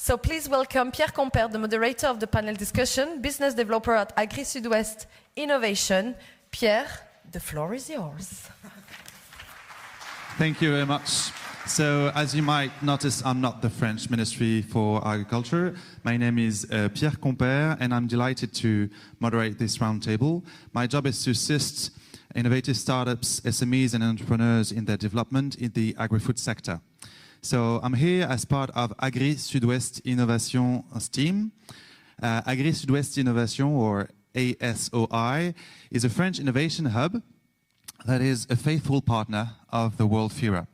So please welcome Pierre Compère, the moderator of the panel discussion, business developer at Agri-Sud-Ouest Innovation. Pierre, the floor is yours. Thank you very much. So, as you might notice, I'm not the French Ministry for Agriculture. My name is Pierre Compère, and I'm delighted to moderate this roundtable. My job is to assist innovative startups, SMEs, and entrepreneurs in their development in the agri-food sector. So, I'm here as part of Agri-Sud-Ouest Innovation's team. Agri-Sud-Ouest Innovation, or ASOI, is a French innovation hub that is a faithful partner of the World FIRA.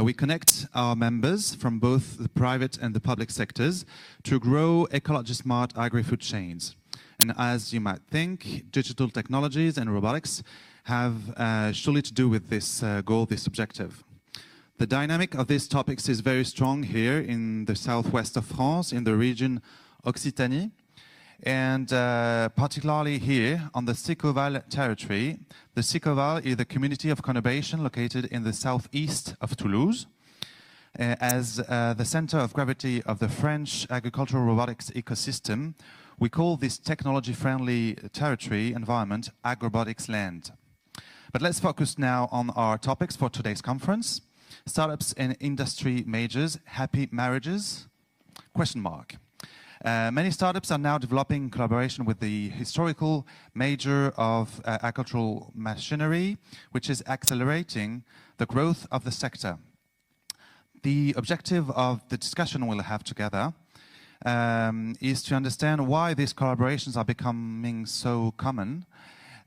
We connect our members from both the private and the public sectors to grow ecology-smart agri-food chains. And as you might think, digital technologies and robotics have surely to do with this goal, this objective. The dynamic of these topics is very strong here in the southwest of France, in the region Occitanie, and particularly here on the Sicoval territory. The Sicoval is the community of conurbation located in the southeast of Toulouse, as the center of gravity of the French agricultural robotics ecosystem. We call this technology-friendly territory environment agrobotics land. But let's focus now on our topics for today's conference. Startups and industry majors, happy marriages? Question mark. Many startups are now developing collaboration with the historical major of agricultural machinery, which is accelerating the growth of the sector. The objective of the discussion we'll have together is to understand why these collaborations are becoming so common,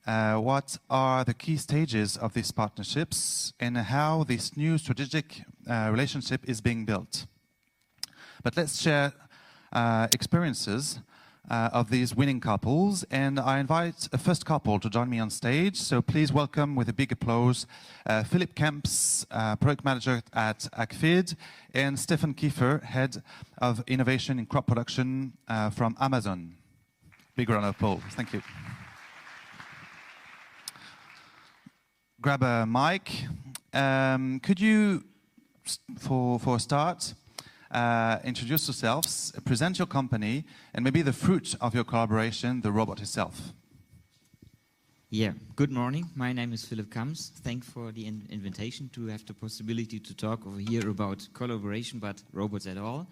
what are the key stages of these partnerships, and how this new strategic relationship is being built. But let's share experiences of these winning couples, and I invite a first couple to join me on stage. So please welcome with a big applause Philip Kemps, product manager at AgFeed, and Stefan Kiefer, head of innovation in crop production from Amazon. Big round of applause. Thank you. Grab a mic. Could you, for a start, introduce yourselves, present your company, and maybe the fruit of your collaboration, the robot itself. Yeah, good morning. My name is Philip Kams. Thanks for the invitation to have the possibility to talk over here about collaboration, but robots at all.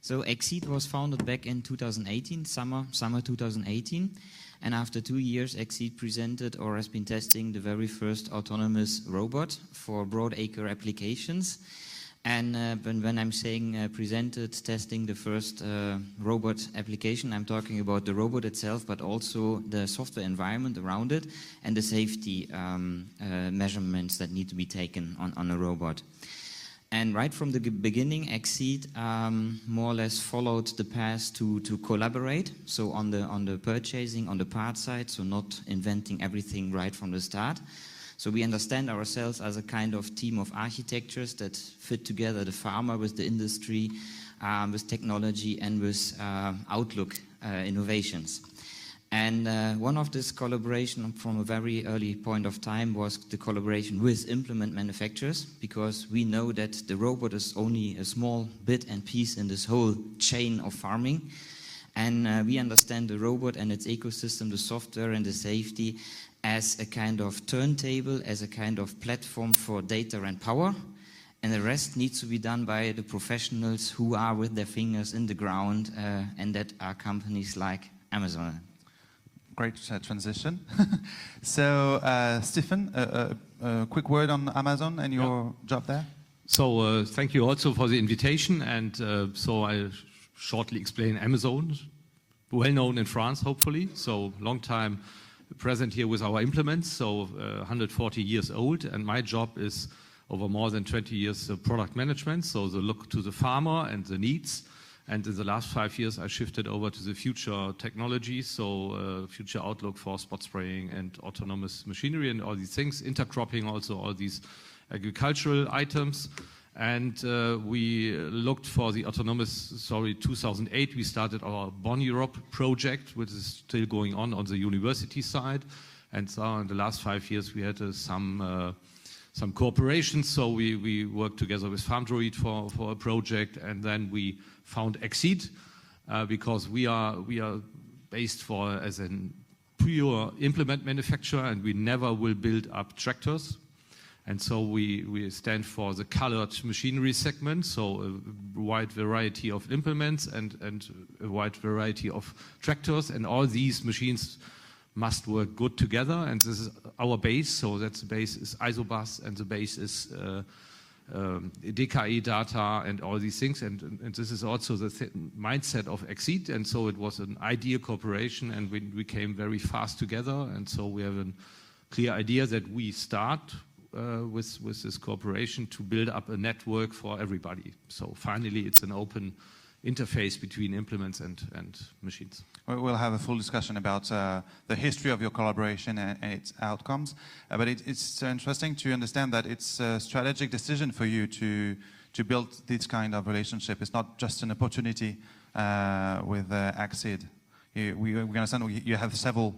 So Exceed was founded back in 2018, summer 2018. And after 2 years, Exceed presented or has been testing the very first autonomous robot for broad acre applications. And when I'm saying presented, testing the first robot application, I'm talking about the robot itself, but also the software environment around it and the safety measurements that need to be taken on a robot. And right from the beginning, Exceed more or less followed the path to collaborate. So on the purchasing, on the part side, so not inventing everything right from the start. So we understand ourselves as a kind of team of architectures that fit together the farmer with the industry, with technology, and with outlook innovations. And one of this collaboration from a very early point of time was the collaboration with implement manufacturers, because we know that the robot is only a small bit and piece in this whole chain of farming. And we understand the robot and its ecosystem, the software and the safety, as a kind of turntable, as a kind of platform for data and power. And the rest needs to be done by the professionals who are with their fingers in the ground, and that are companies like Amazon. Great transition. So, Stefan, a quick word on Amazon and your job there? So, thank you also for the invitation. And so I'll shortly explain Amazon, well known in France, hopefully. So, long time present here with our implements, so 140 years old, and my job is over more than 20 years product management, so the look to the farmer and the needs. And in the last 5 years I shifted over to the future technology, so future outlook for spot spraying and autonomous machinery and all these things, intercropping also, all these agricultural items. And we looked for the autonomous, 2008 we started our Born Europe project, which is still going on the university side. And so in the last 5 years we had some some cooperations. So we worked together with FarmDroid for a project, and then we found Exceed because we are based as a pure implement manufacturer, and we never will build up tractors. And so we stand for the colored machinery segment, so a wide variety of implements and a wide variety of tractors, and all these machines must work good together, and this is our base. So that's the base is Isobus, and the base is DKI data and all these things, and this is also the mindset of Exceed, and so it was an ideal cooperation, and we came very fast together, and so we have a clear idea that we start with this cooperation to build up a network for everybody. So finally, it's an open interface between implements and machines. We'll have a full discussion about the history of your collaboration and its outcomes. But it's interesting to understand that it's a strategic decision for you to build this kind of relationship. It's not just an opportunity with Exceed. We understand you have several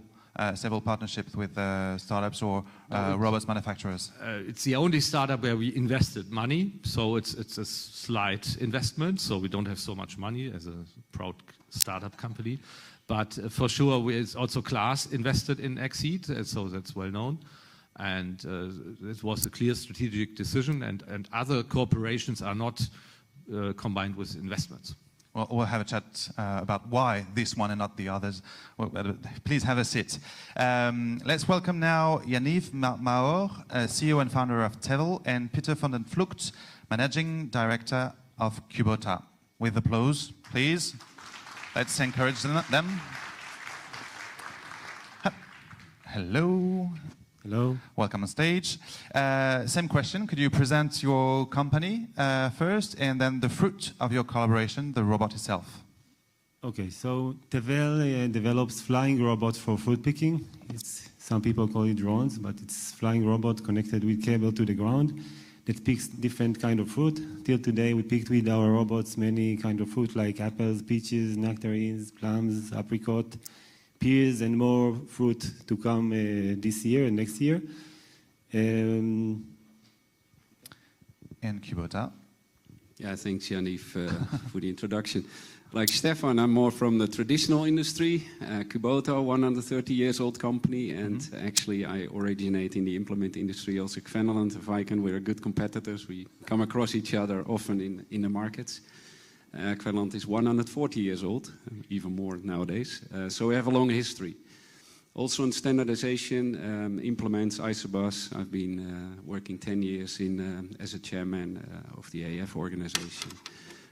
partnerships with startups or robots manufacturers. It's the only startup where we invested money, so it's a slight investment, so we don't have so much money as a proud startup company. But for sure, it's also Klaas invested in Exceed, so that's well known. And it was a clear strategic decision, and other corporations are not combined with investments. Well, we'll have a chat about why this one and not the others. Well, please have a seat. Let's welcome now Yaniv Maor, CEO and founder of Tevel, and Peter van den Vlucht, Managing Director of Kubota. With applause, please. Let's encourage them. Hello. Hello. Welcome on stage. Same question. Could you present your company first, and then the fruit of your collaboration, the robot itself? Okay, so Tevel develops flying robots for fruit picking. Some people call it drones, but it's flying robot connected with cable to the ground that picks different kind of fruit. Till today, we picked with our robots many kind of fruit like apples, peaches, nectarines, plums, apricot, pears, and more fruit to come this year and next year. And Kubota. Yeah, thanks, Yaniv, for the introduction. Like Stefan, I'm more from the traditional industry. Kubota, 130 years old company, and actually I originate in the implement industry. Also, Kvenneland and Viken, we're good competitors. We come across each other often in the markets. Kvenneland is 140 years old, even more nowadays. So we have a long history. Also in standardization, implements Isobus. I've been working 10 years as a chairman of the AF organization.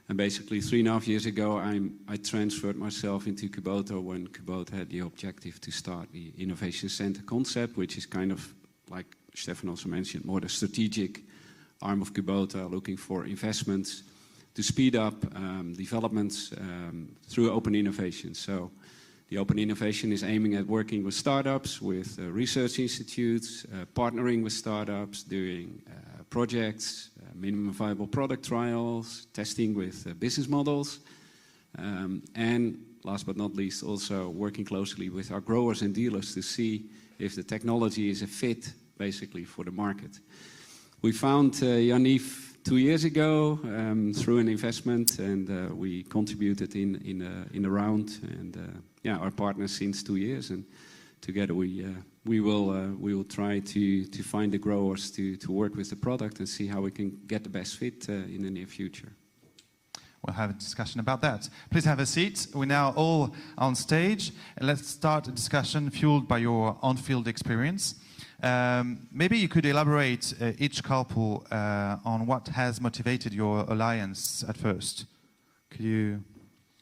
And basically 3.5 years ago, I transferred myself into Kubota when Kubota had the objective to start the Innovation Center concept, which is kind of, like Stefan also mentioned, more the strategic arm of Kubota, looking for investments to speed up developments through open innovation. So the open innovation is aiming at working with startups, with research institutes, partnering with startups, doing projects, minimum viable product trials, testing with business models, and last but not least, also working closely with our growers and dealers to see if the technology is a fit, basically, for the market. We found Yaniv 2 years ago through an investment, and we contributed in a round, and yeah, our partners since 2 years, and together we will try to find the growers to work with the product and see how we can get the best fit in the near future. We'll have a discussion about that. Please have a seat. We're now all on stage, and let's start a discussion fueled by your on-field experience. Maybe you could elaborate each couple on what has motivated your alliance at first. Could you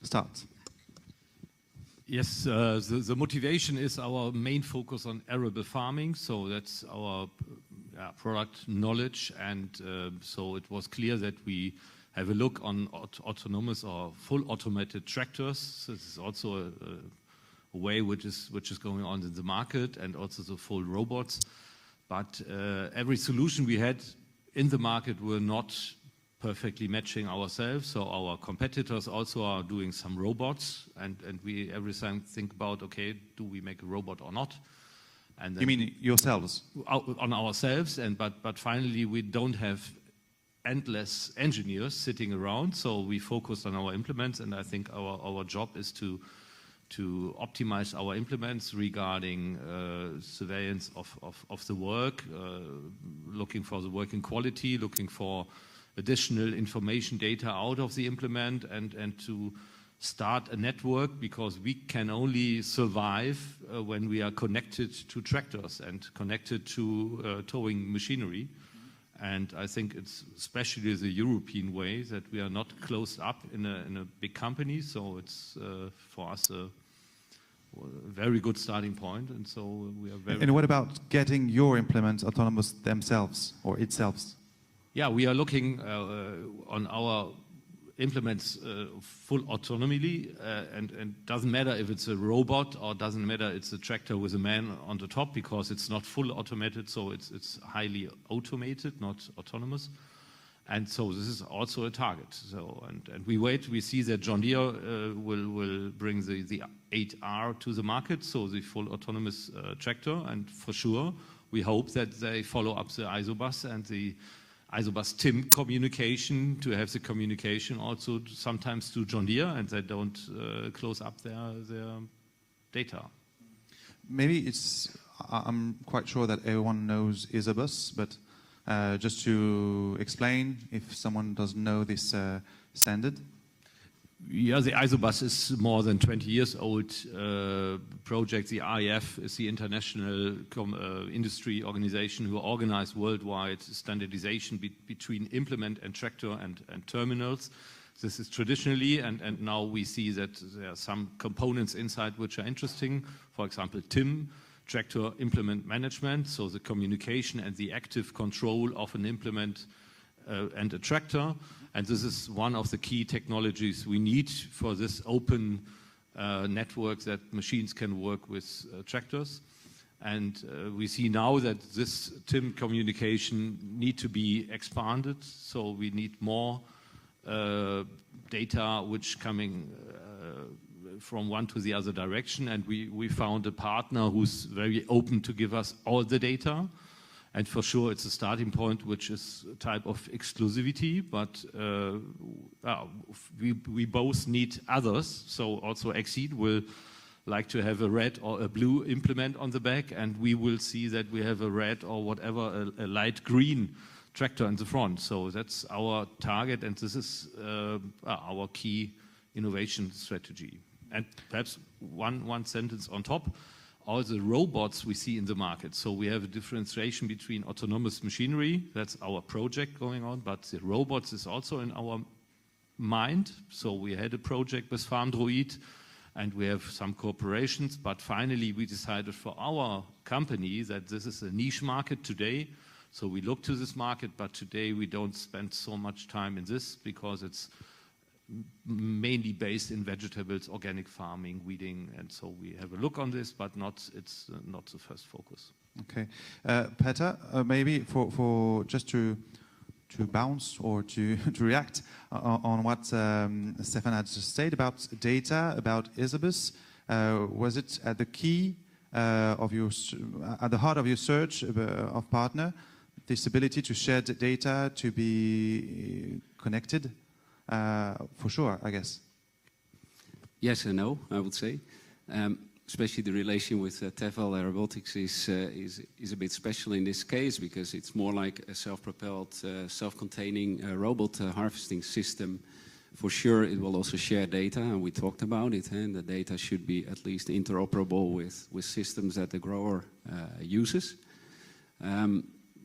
start? Yes, the motivation is our main focus on arable farming, so that's our product knowledge, and so it was clear that we have a look on autonomous or full automated tractors. This is also a way which is going on in the market, and also the full robots. But every solution we had in the market were not perfectly matching ourselves. So our competitors also are doing some robots, and we every time think about, okay, do we make a robot or not? And You mean yourselves? on ourselves, but finally we don't have endless engineers sitting around, so we focused on our implements, and I think our job is to optimize our implements regarding surveillance of the work, looking for the working quality, looking for additional information data out of the implement, and to start a network, because we can only survive when we are connected to tractors and connected to towing machinery. And I think it's especially the European way that we are not closed up in a big company, so it's for us a very good starting point, and so we are very... And what about getting your implements autonomous themselves or itself? Yeah, we are looking on our implements full autonomy, and doesn't matter if it's a robot or doesn't matter it's a tractor with a man on the top, because it's not full automated, so it's highly automated, not autonomous. And so this is also a target. So and we see that John Deere will bring the 8R to the market, so the full autonomous tractor, and for sure we hope that they follow up the isobus and the isobus TIM communication, to have the communication also sometimes to John Deere, and they don't close up their data. Maybe I'm quite sure that everyone knows isobus, but just to explain, if someone doesn't know this standard. Yeah, the isobus is more than 20 years old project. The IF is the international industry organization who organize worldwide standardization between implement and tractor and terminals. This is traditionally, and now we see that there are some components inside which are interesting. For example, TIM, tractor implement management, so the communication and the active control of an implement and a tractor. And this is one of the key technologies we need for this open network that machines can work with tractors. And we see now that this TIM communication need to be expanded, so we need more data which coming from one to the other direction. And we found a partner who's very open to give us all the data. And for sure, it's a starting point, which is a type of exclusivity, but we both need others. So also Exceed will like to have a red or a blue implement on the back, and we will see that we have a red or whatever, a light green tractor in the front. So that's our target, and this is our key innovation strategy. And perhaps one sentence on top. All the robots we see in the market. So we have a differentiation between autonomous machinery, that's our project going on, but the robots is also in our mind. So we had a project with FarmDroid, and we have some cooperations, but finally we decided for our company that this is a niche market today. So we look to this market, but today we don't spend so much time in this, because it's mainly based in vegetables, organic farming, weeding, and so we have a look on this, but it's not the first focus. Okay, Peter, maybe for just to bounce or to react on what Stefan had just said about data, about isobus, was it at the key of at the heart of your search of partner, this ability to share the data, to be connected? For sure, I guess. Yes and no, I would say. Especially the relation with Tevel Robotics is a bit special in this case, because it's more like a self-propelled, self-containing robot harvesting system. For sure, it will also share data, and we talked about it, and the data should be at least interoperable with systems that the grower uses.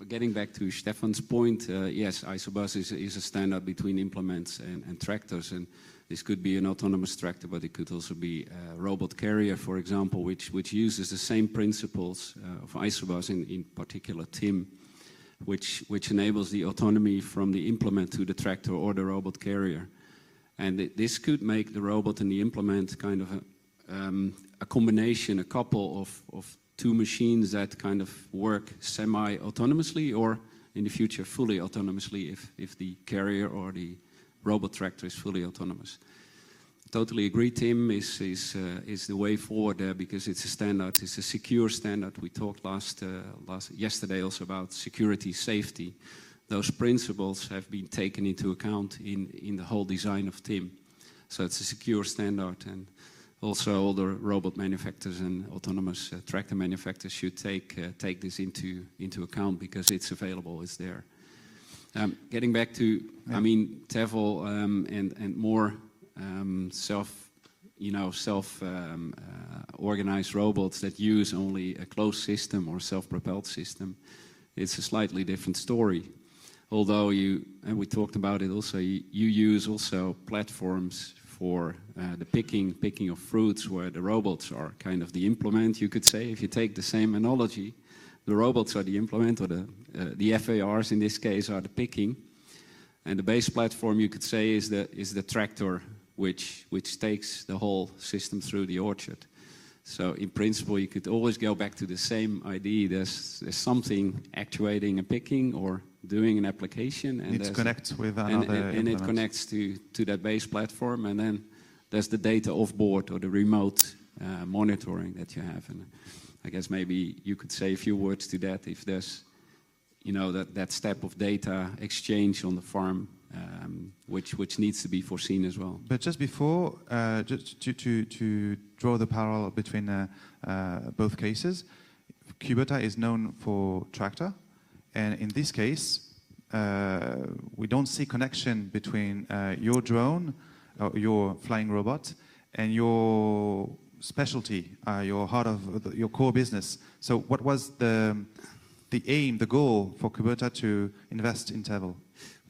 Getting back to Stefan's point, yes, isobus is a standard between implements and tractors, and this could be an autonomous tractor, but it could also be a robot carrier, for example, which uses the same principles of isobus, in particular TIM, which enables the autonomy from the implement to the tractor or the robot carrier. And this could make the robot and the implement kind of a combination, a couple of two machines that kind of work semi-autonomously, or in the future fully autonomously if the carrier or the robot tractor is fully autonomous. totally agree, Tim, is the way forward there because it's a standard, it's a secure standard. We talked yesterday also about security, safety. Those principles have been taken into account in the whole design of TIM. So it's a secure standard, and also all the robot manufacturers and autonomous tractor manufacturers should take this into account because it's available, it's there. Getting back to, I mean, TEVL and more organized robots that use only a closed system or self-propelled system, it's a slightly different story. Although and we talked about it also, you use also platforms for the picking of fruits where the robots are kind of the implement, you could say. If you take the same analogy, the robots are the implement, or the FARs in this case are the picking. And the base platform, you could say, is the tractor which takes the whole system through the orchard. So in principle, you could always go back to the same idea. There's something actuating a picking or doing an application, and it connects with another and it connects to that base platform, and then there's the data off board or the remote monitoring that you have. And I guess maybe you could say a few words to that if there's that step of data exchange on the farm, which needs to be foreseen as well. But just before, just to draw the parallel between both cases, Kubota is known for tractor, and in this case, we don't see connection between your drone, your flying robot, and your specialty, your heart of your core business. So what was the aim, the goal for Kubota to invest in TEVL?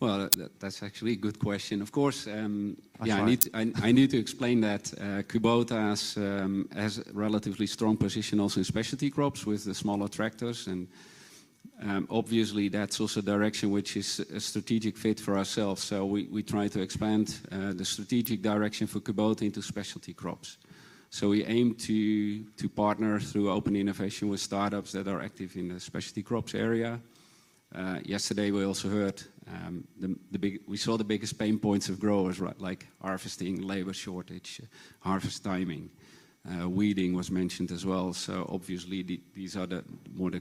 Well, that's actually a good question. Of course, I need to explain that Kubota has a relatively strong position also in specialty crops with the smaller tractors, and obviously that's also a direction which is a strategic fit for ourselves. So we try to expand the strategic direction for Kubota into specialty crops. So we aim to partner through open innovation with startups that are active in the specialty crops area. Yesterday we also heard we saw the biggest pain points of growers, right? Like harvesting, labor shortage, harvest timing, weeding was mentioned as well. So obviously these are the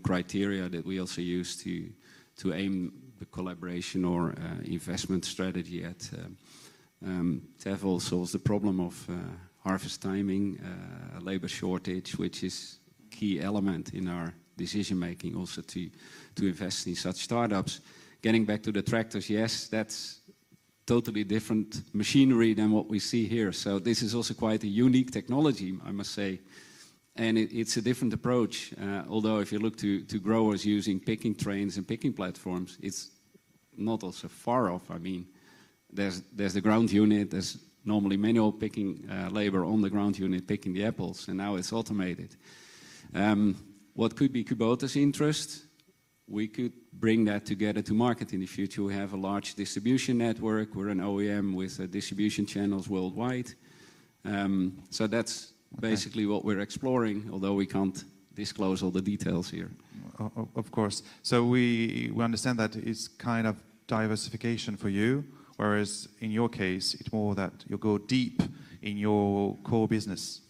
criteria that we also use to aim the collaboration or investment strategy at. TEVL solves the problem of harvest timing, labor shortage, which is key element in our decision making also to invest in such startups. Getting back to the tractors, yes, that's totally different machinery than what we see here. So this is also quite a unique technology, I must say. And it's a different approach. Although if you look to growers using picking trains and picking platforms, it's not also far off. I mean, there's the ground unit, there's normally manual picking labor on the ground unit picking the apples, and now it's automated. What could be Kubota's interest? We could bring that together to market in the future. We have a large distribution network. We're an OEM with distribution channels worldwide. So that's basically what we're exploring, although we can't disclose all the details here. Of course. So we understand that it's kind of diversification for you, whereas in your case, it's more that you go deep in your core business.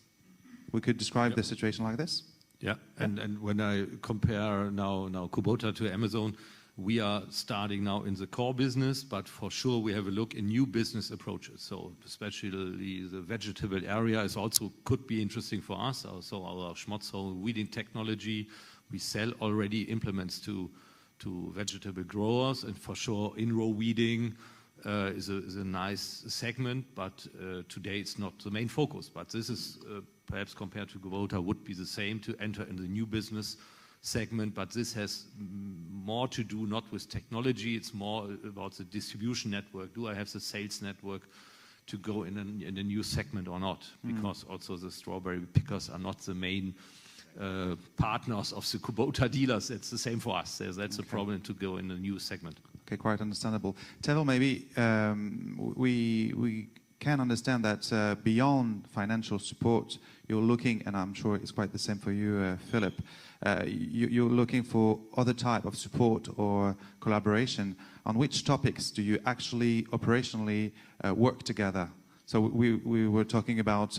We could describe the situation like this? Yeah, and when I compare now Kubota to Amazon, we are starting now in the core business, but for sure we have a look in new business approaches. So especially the vegetable area is also could be interesting for us. Also our Schmotzo weeding technology, we sell already implements to vegetable growers, and for sure in-row weeding is a nice segment, but today it's not the main focus. But this is perhaps compared to Kubota would be the same to enter in the new business segment, but this has more to do not with technology, it's more about the distribution network. Do I have the sales network to go in a new segment or not? Because also the strawberry pickers are not the main partners of the Kubota dealers. It's the same for us. That's a problem to go in a new segment. Okay, quite understandable. TEVL, maybe we can understand that beyond financial support, you're looking, and I'm sure it's quite the same for you, Philip, you're looking for other type of support or collaboration. On which topics do you actually operationally work together? So we were talking about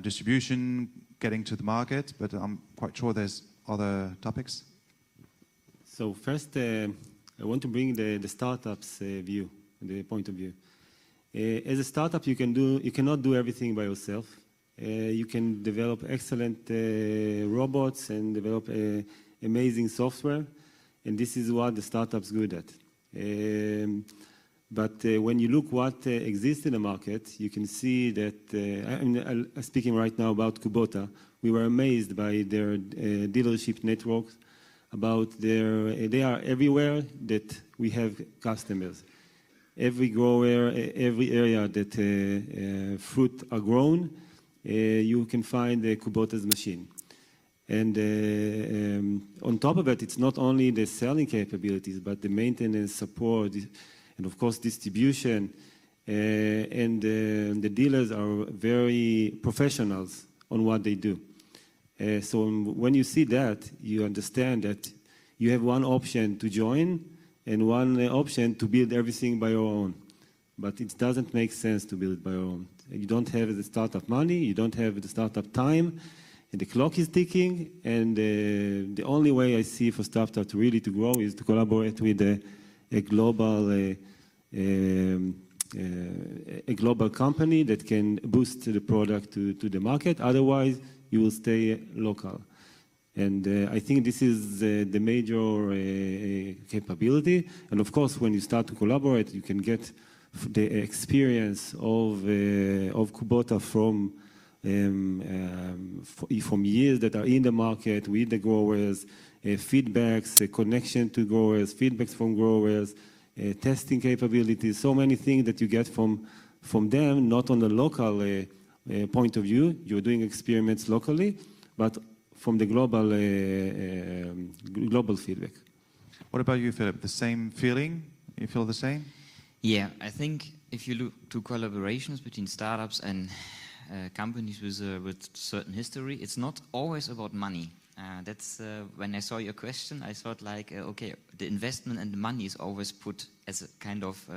distribution, getting to the market, but I'm quite sure there's other topics. So first, I want to bring the startups view, the point of view. As a startup, you cannot do everything by yourself. You can develop excellent robots and develop amazing software, and this is what the startup's good at. But when you look what exists in the market, you can see that, I'm speaking right now about Kubota. We were amazed by their dealership networks, about they are everywhere that we have customers. Every grower, every area that fruit are grown, you can find Kubota's machine. And on top of it, it's not only the selling capabilities, but the maintenance, support, and of course distribution. And the dealers are very professionals on what they do. So when you see that, you understand that you have one option to join and one option to build everything by your own. But it doesn't make sense to build it by your own. You don't have the startup money, you don't have the startup time, and the clock is ticking, and the only way I see for startup to really to grow is to collaborate with a global company that can boost the product to the market. Otherwise, you will stay local. And I think this is the major capability. And of course, when you start to collaborate, you can get the experience of Kubota from years that are in the market with the growers, feedbacks, connection to growers, feedbacks from growers, testing capabilities, so many things that you get from them, not on the local point of view. You're doing experiments locally, but from the global feedback. What about you, Philip? The same feeling? You feel the same? Yeah, I think if you look to collaborations between startups and companies with certain history, it's not always about money. That's when I saw your question, I thought like, okay, the investment and the money is always put as a kind of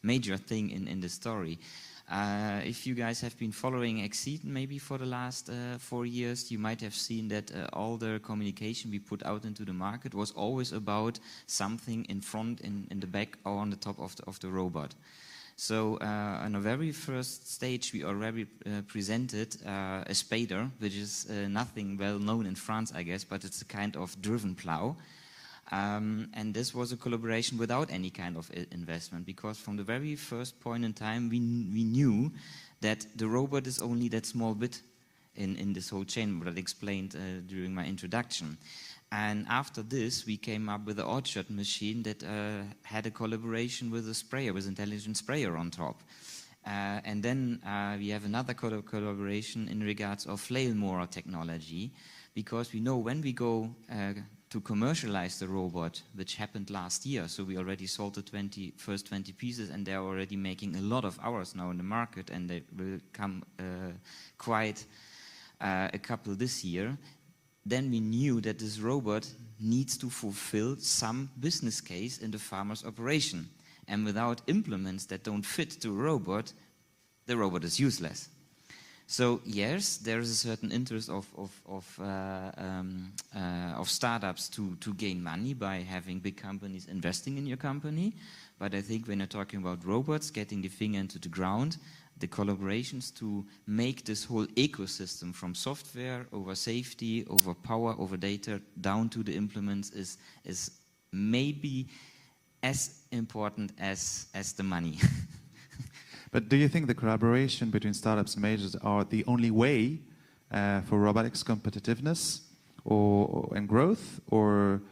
major thing in the story. If you guys have been following Exceed maybe for the last 4 years, you might have seen that all the communication we put out into the market was always about something in front, in the back, or on the top of the robot. So on the very first stage, we already presented a spader, which is nothing well known in France, I guess, but it's a kind of driven plow. And this was a collaboration without any kind of investment, because from the very first point in time, we knew that the robot is only that small bit in this whole chain, what I explained during my introduction. And after this, we came up with the orchard machine that had a collaboration with a sprayer, with intelligent sprayer on top. And then we have another collaboration in regards of flail mower technology, because we know when we go to commercialize the robot, which happened last year, so we already sold the first 20 pieces, and they're already making a lot of hours now in the market, and they will come quite a couple this year. Then we knew that this robot needs to fulfill some business case in the farmer's operation. And without implements that don't fit to a robot, the robot is useless. So yes, there is a certain interest of startups to gain money by having big companies investing in your company. But I think when you're talking about robots, getting the finger into the ground, the collaborations to make this whole ecosystem from software over safety, over power, over data, down to the implements is maybe as important as the money. But do you think the collaboration between startups and majors are the only way for robotics competitiveness and growth, or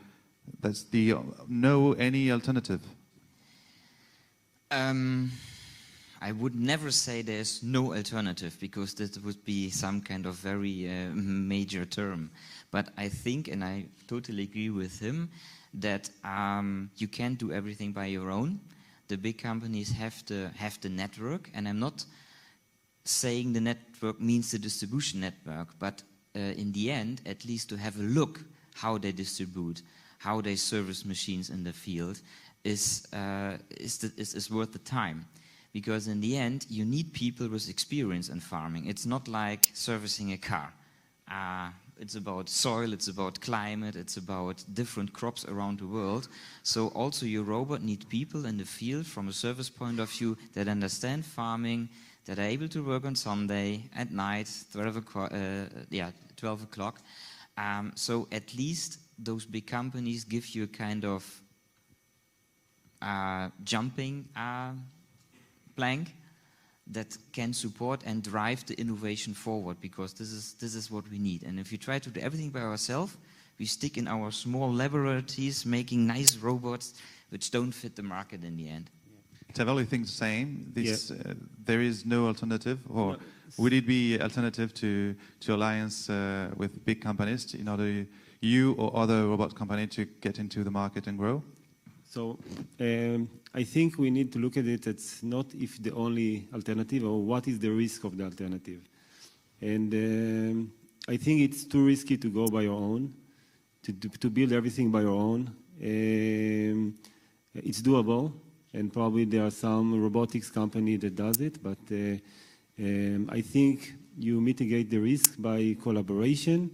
that's any alternative? I would never say there's no alternative, because that would be some kind of very major term. But I think, and I totally agree with him, that you can't do everything by your own. The big companies have the network, and I'm not saying the network means the distribution network, but in the end, at least to have a look how they distribute, how they service machines in the field is worth the time. because in the end, you need people with experience in farming. It's not like servicing a car. It's about soil, it's about climate, it's about different crops around the world. So also your robot needs people in the field from a service point of view that understand farming, that are able to work on Sunday, at night, 12 o'clock. So at least those big companies give you a kind of jumping plank that can support and drive the innovation forward, because this is what we need. And if you try to do everything by ourselves, we stick in our small laboratories making nice robots which don't fit the market in the end. Tevel, you think the same? There is no alternative, or would it be alternative to alliance with big companies in order you or other robot company to get into the market and grow? So I think we need to look at it as not if the only alternative, or what is the risk of the alternative. And I think it's too risky to go by your own, to build everything by your own. It's doable, and probably there are some robotics company that does it, but I think you mitigate the risk by collaboration.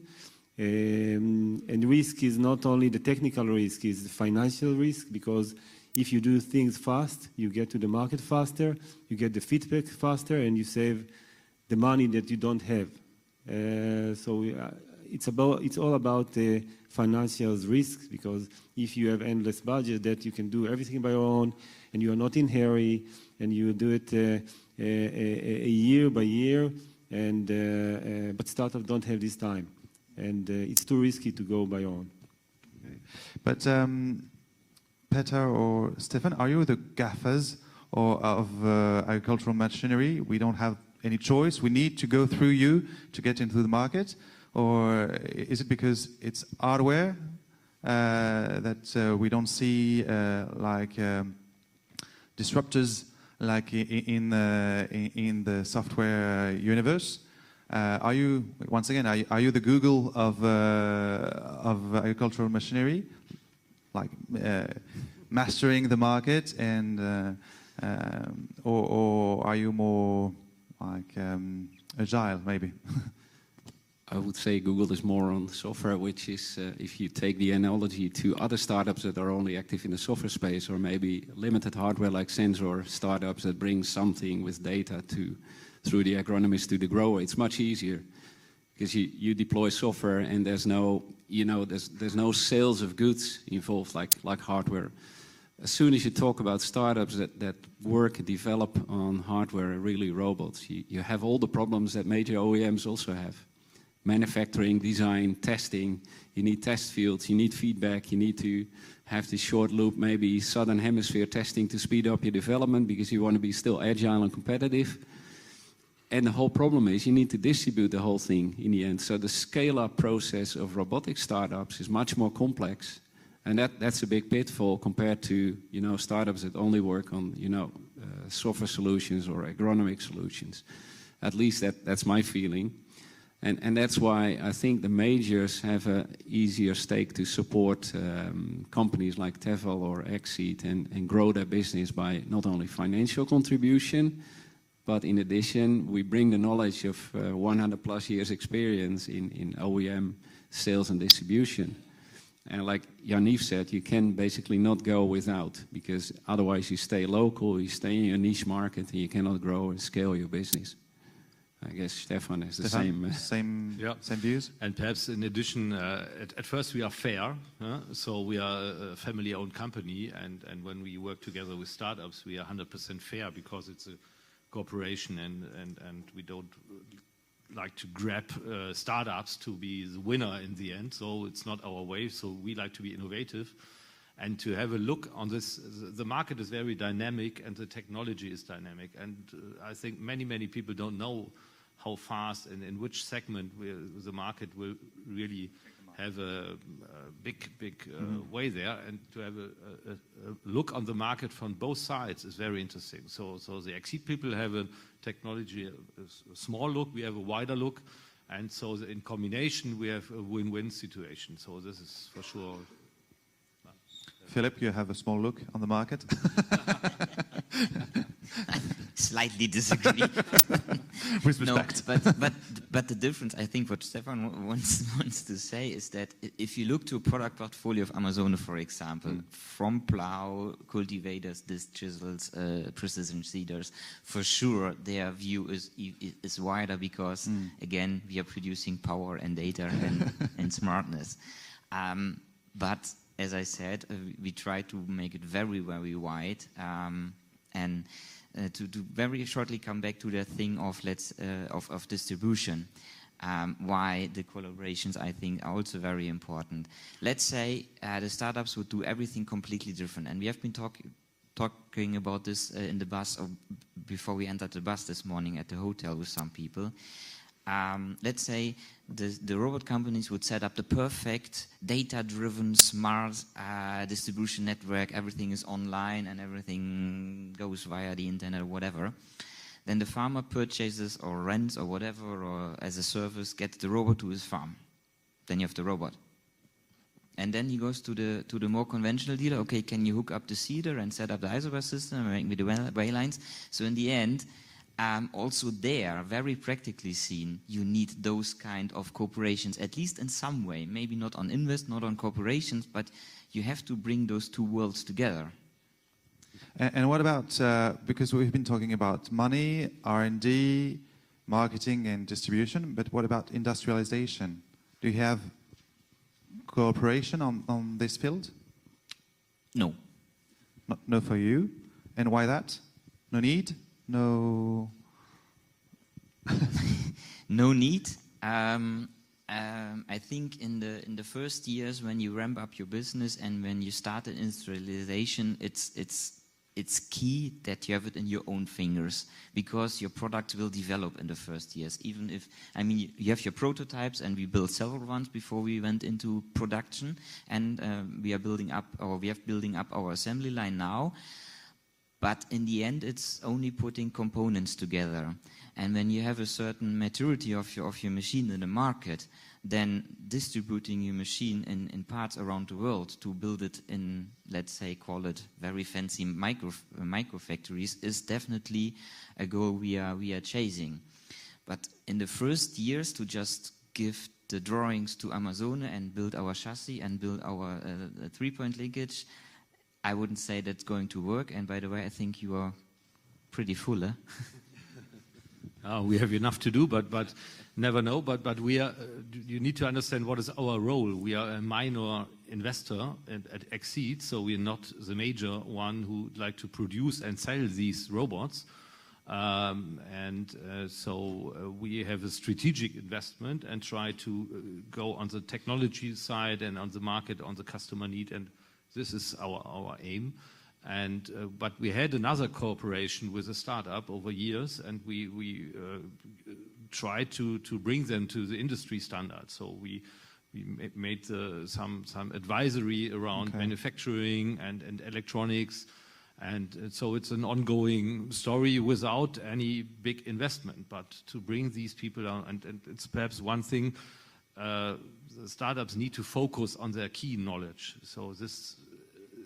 And risk is not only the technical risk, it's the financial risk, because if you do things fast, you get to the market faster, you get the feedback faster, and you save the money that you don't have. So it's all about the financial risk, because if you have endless budget, that you can do everything by your own, and you are not in hurry, and you do it a year by year, and but startups don't have this time. And it's too risky to go by your own. Okay. But Peter or Stefan, are you the gaffers of agricultural machinery? We don't have any choice. We need to go through you to get into the market? Or is it because it's hardware that we don't see like disruptors like in the software universe? Are you, once again, are you the Google of agricultural machinery, like mastering the market, and or are you more like agile, maybe? I would say Google is more on software, which is, if you take the analogy to other startups that are only active in the software space, or maybe limited hardware like sensor startups that bring something with data through the agronomist to the grower, it's much easier because you deploy software and there's no, there's no sales of goods involved like hardware. As soon as you talk about startups that work and develop on hardware, really robots, you have all the problems that major OEMs also have. Manufacturing, design, testing, you need test fields, you need feedback, you need to have this short loop, maybe southern hemisphere testing to speed up your development because you want to be still agile and competitive. And the whole problem is you need to distribute the whole thing in the end. So the scale-up process of robotic startups is much more complex. And that's a big pitfall compared to, startups that only work on, software solutions or agronomic solutions. At least that's my feeling. And that's why I think the majors have an easier stake to support companies like Tevel or Exceed and grow their business by not only financial contribution, but in addition, we bring the knowledge of 100 plus years experience in OEM sales and distribution. And like Yaniv said, you can basically not go without, because otherwise you stay local, you stay in your niche market, and you cannot grow and scale your business. I guess Stefan has the same views. And perhaps in addition, at first we are fair, so we are a family-owned company, and when we work together with startups, we are 100% fair because it's a cooperation, and we don't like to grab startups to be the winner in the end. So it's not our way. So we like to be innovative and to have a look on this. The market is very dynamic and the technology is dynamic. And I think many people don't know how fast and in which segment the market will really have a big way there, and to have a look on the market from both sides is very interesting. So the Exceed people have a technology, a small look, we have a wider look, and so in combination we have a win-win situation. So this is for sure. Philip, you have a small look on the market. slightly disagree. With No, respect. but the difference, I think, what Stefan wants to say is that if you look to a product portfolio of Amazon, for example, from plow, cultivators, disc chisels, precision seeders, for sure their view is wider because, again, we are producing power and data and smartness. But as I said, we try to make it very, very wide. And to very shortly come back to the thing of of distribution, why the collaborations I think are also very important. Let's say the startups would do everything completely different, and we have been talking about this in the bus or before we entered the bus this morning at the hotel with some people. Let's say the robot companies would set up the perfect data-driven, smart distribution network. Everything is online and everything goes via the internet or whatever. Then the farmer purchases or rents or whatever, or as a service, gets the robot to his farm. Then you have the robot. And then he goes to the more conventional dealer. Okay, can you hook up the seeder and set up the isobus system and make me the way lines? So in the end, also there, very practically seen, you need those kind of corporations, at least in some way. Maybe not on invest, not on corporations, but you have to bring those two worlds together. And what about, because we've been talking about money, R&D, marketing and distribution, but what about industrialization? Do you have cooperation on this field? No. No for you. And why that? No need? No. No need. I think in the first years when you ramp up your business and when you start industrialization, it's key that you have it in your own fingers, because your product will develop in the first years. Even if, I mean, you have your prototypes, and we built several ones before we went into production, and we are building up our assembly line now. But in the end, it's only putting components together. And when you have a certain maturity of your machine in the market, then distributing your machine in parts around the world to build it in, let's say, call it very fancy micro factories is definitely a goal we are chasing. But in the first years, to just give the drawings to Amazon and build our chassis and build our 3-point linkage, I wouldn't say that's going to work. And by the way, I think you are pretty full, eh? We have enough to do, but never know. But we are. You need to understand what is our role. We are a minor investor at Exceed, so we are not the major one who would like to produce and sell these robots. So we have a strategic investment and try to go on the technology side and on the market, on the customer need, and this is our aim. But we had another cooperation with a startup over years, and we tried to bring them to the industry standard. So we made some advisory around manufacturing and electronics, and so it's an ongoing story without any big investment. But to bring these people down, and it's perhaps one thing, the startups need to focus on their key knowledge. So this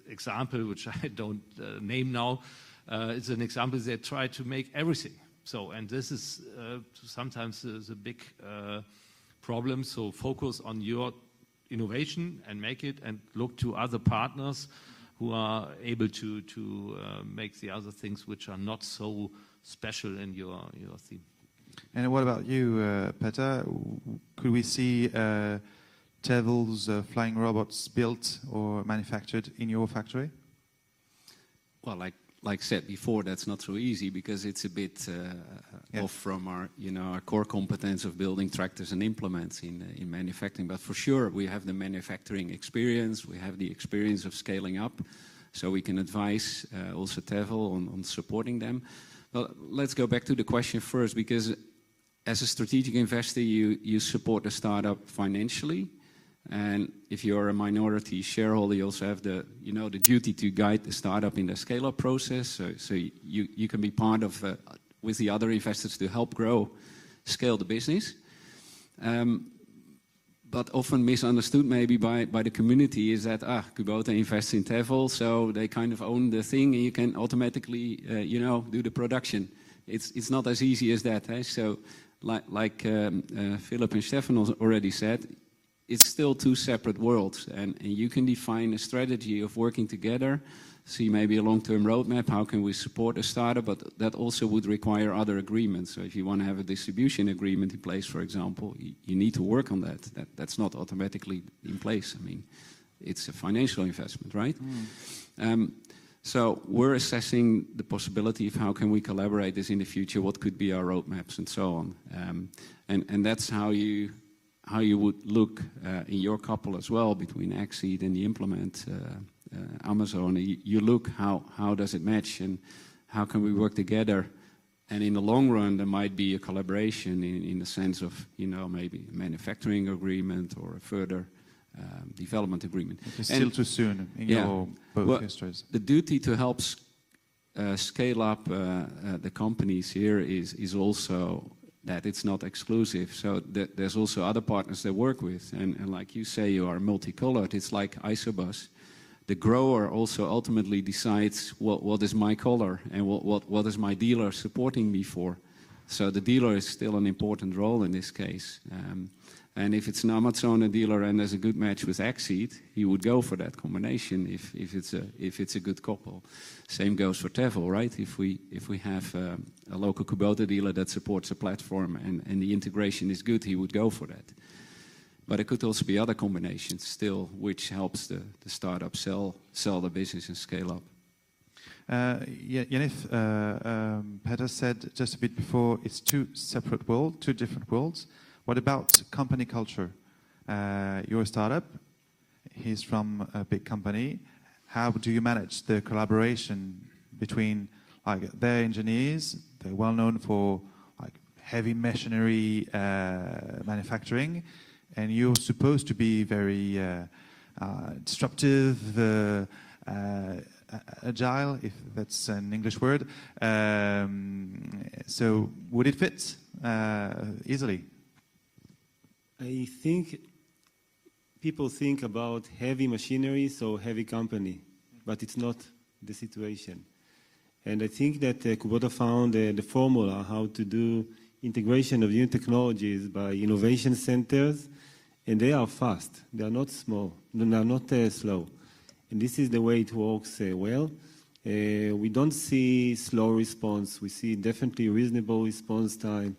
example, which I don't name now, is an example. They try to make everything. So, and this is sometimes the big problem. So focus on your innovation and make it, and look to other partners who are able to make the other things which are not so special in your theme. And what about you, Peter? Could we see Tevel's flying robots built or manufactured in your factory? Well, like said before, that's not so easy because it's a bit off from our core competence of building tractors and implements in manufacturing. But for sure, we have the manufacturing experience. We have the experience of scaling up, so we can advise also Tevel on supporting them. Well, let's go back to the question first, because as a strategic investor, you support the startup financially. And if you're a minority shareholder, you also have the duty to guide the startup in the scale-up process. So you can be part of, with the other investors, to help scale the business. But often misunderstood maybe by the community is that, Kubota invests in Tevel, so they kind of own the thing and you can automatically, do the production. it's not as easy as that. Eh? So, like Philip and Stefan already said, it's still two separate worlds, and you can define a strategy of working together, see maybe a long-term roadmap, how can we support a startup, but that also would require other agreements. So if you want to have a distribution agreement in place, for example, you need to work on that. That's not automatically in place. I mean, it's a financial investment, right? So we're assessing the possibility of how can we collaborate this in the future, what could be our roadmaps and so on. And that's how you would look in your couple as well, between Exceed and the implement Amazon. You look how does it match and how can we work together. And in the long run, there might be a collaboration in the sense of, maybe a manufacturing agreement or a further development agreement. It's still too soon in your both histories. The duty to help scale up the companies here is also that it's not exclusive. So there's also other partners they work with. And like you say, you are multicolored. It's like Isobus. The grower also ultimately decides what is my color and what is my dealer supporting me for. So the dealer is still an important role in this case. And if it's an Amazon dealer and there's a good match with Exceed, he would go for that combination if it's a good couple. Same goes for Tevel, right? If we have a local Kubota dealer that supports a platform and the integration is good, he would go for that. But it could also be other combinations still, which helps the startup sell the business and scale up. Janif, Peter said just a bit before, it's two separate worlds, two different worlds. What about company culture? You're a startup, he's from a big company. How do you manage the collaboration between their engineers? They're well known for heavy machinery manufacturing, and you're supposed to be very disruptive, agile, if that's an English word. So would it fit easily? I think people think about heavy machinery, so heavy company, but it's not the situation. And I think that Kubota found the formula how to do integration of new technologies by innovation centers, and they are fast. They are not small. They are not slow. And this is the way it works well. We don't see slow response. We see definitely reasonable response time.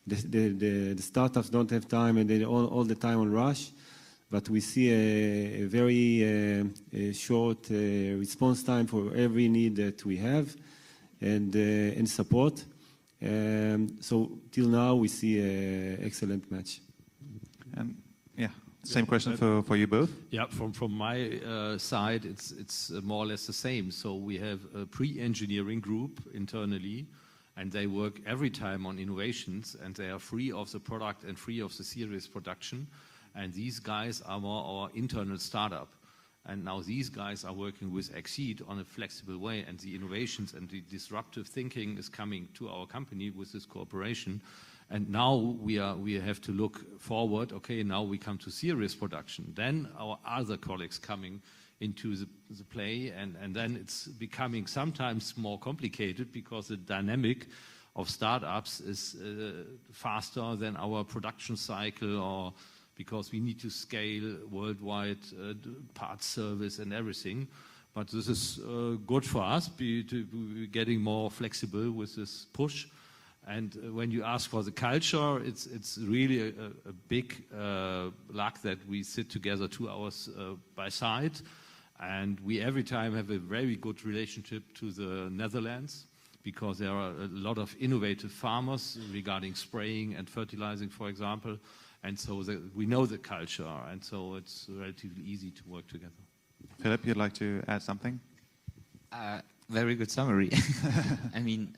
The startups don't have time and they're all the time on rush, but we see a very short response time for every need that we have and support. So till now we see an excellent match. Same question for you both. Yeah, from my side, it's more or less the same. So we have a pre-engineering group internally, and they work every time on innovations, and they are free of the product and free of the series production. And these guys are more our internal startup. And now these guys are working with Exceed on a flexible way, and the innovations and the disruptive thinking is coming to our company with this cooperation. And now we have to look forward. Okay, now we come to series production. Then our other colleagues coming into the play, and then it's becoming sometimes more complicated because the dynamic of startups is faster than our production cycle, or because we need to scale worldwide parts service and everything. But this is good for us, getting more flexible with this push. And when you ask for the culture, it's really a big luck that we sit together 2 hours by side. And we every time have a very good relationship to the Netherlands, because there are a lot of innovative farmers regarding spraying and fertilizing, for example. And so we know the culture, and so it's relatively easy to work together. Philip, you'd like to add something? Very good summary. I mean,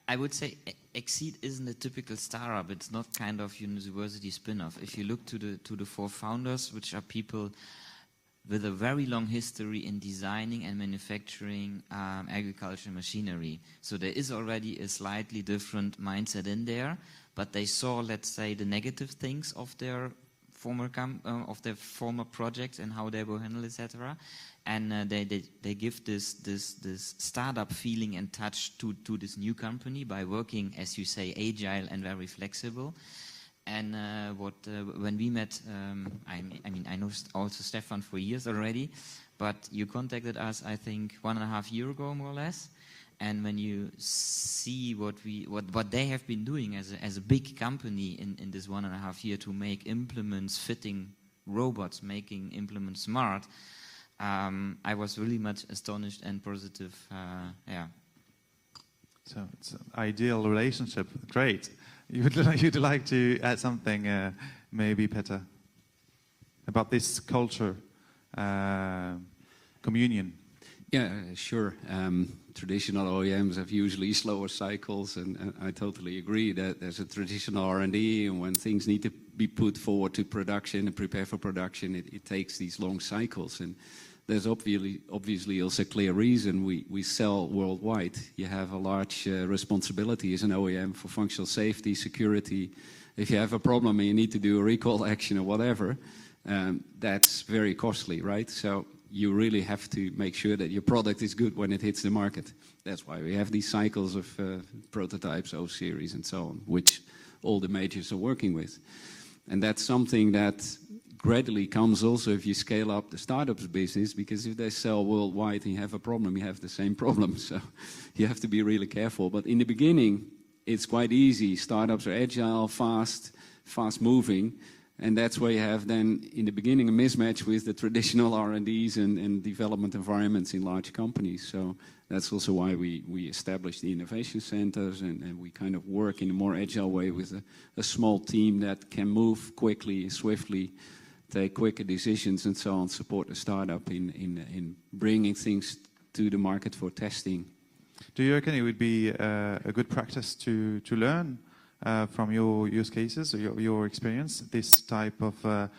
I would say Exceed isn't a typical startup. It's not kind of university spin-off. If you look to the 4 founders, which are people with a very long history in designing and manufacturing agricultural machinery. So there is already a slightly different mindset in there, but they saw, let's say, the negative things of their of their former projects and how they were handled, etc. And they give this startup feeling and touch to this new company by working, as you say, agile and very flexible. And when we met, I mean, I know also Stefan for years already, but you contacted us, I think, 1.5 years ago, more or less. And when you see what they have been doing as a big company in this 1.5 years to make implements fitting robots, making implements smart, I was really much astonished and positive. Yeah. So it's an ideal relationship. Great. You'd like to add something, maybe, Peter, about this culture, communion? Yeah, sure. Traditional OEMs have usually slower cycles, and I totally agree that there's a traditional R&D, and when things need to be put forward to production and prepare for production, it takes these long cycles. And there's obviously also a clear reason we sell worldwide. You have a large responsibility as an OEM for functional safety, security. If you have a problem and you need to do a recall action or whatever, that's very costly, right? So you really have to make sure that your product is good when it hits the market. That's why we have these cycles of prototypes, O series and so on, which all the majors are working with. And that's something that gradually comes also if you scale up the startups business, because if they sell worldwide and you have a problem, you have the same problem. So you have to be really careful. But in the beginning, it's quite easy. Startups are agile, fast moving. And that's where you have then, in the beginning, a mismatch with the traditional R&Ds and development environments in large companies. So that's also why we established the innovation centers, and we kind of work in a more agile way with a small team that can move quickly, swiftly, take quicker decisions and so on, support the startup in bringing things to the market for testing. Do you reckon it would be a good practice to learn from your use cases, or your experience, this type of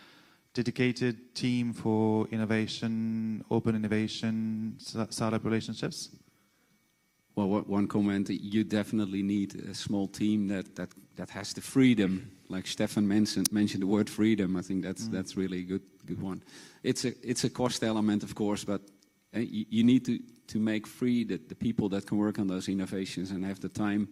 dedicated team for innovation, open innovation, startup relationships? Well, one comment, you definitely need a small team that has the freedom, like Stefan mentioned the word freedom. I think that's really a good one. It's a cost element, of course, but you need to make free the people that can work on those innovations and have the time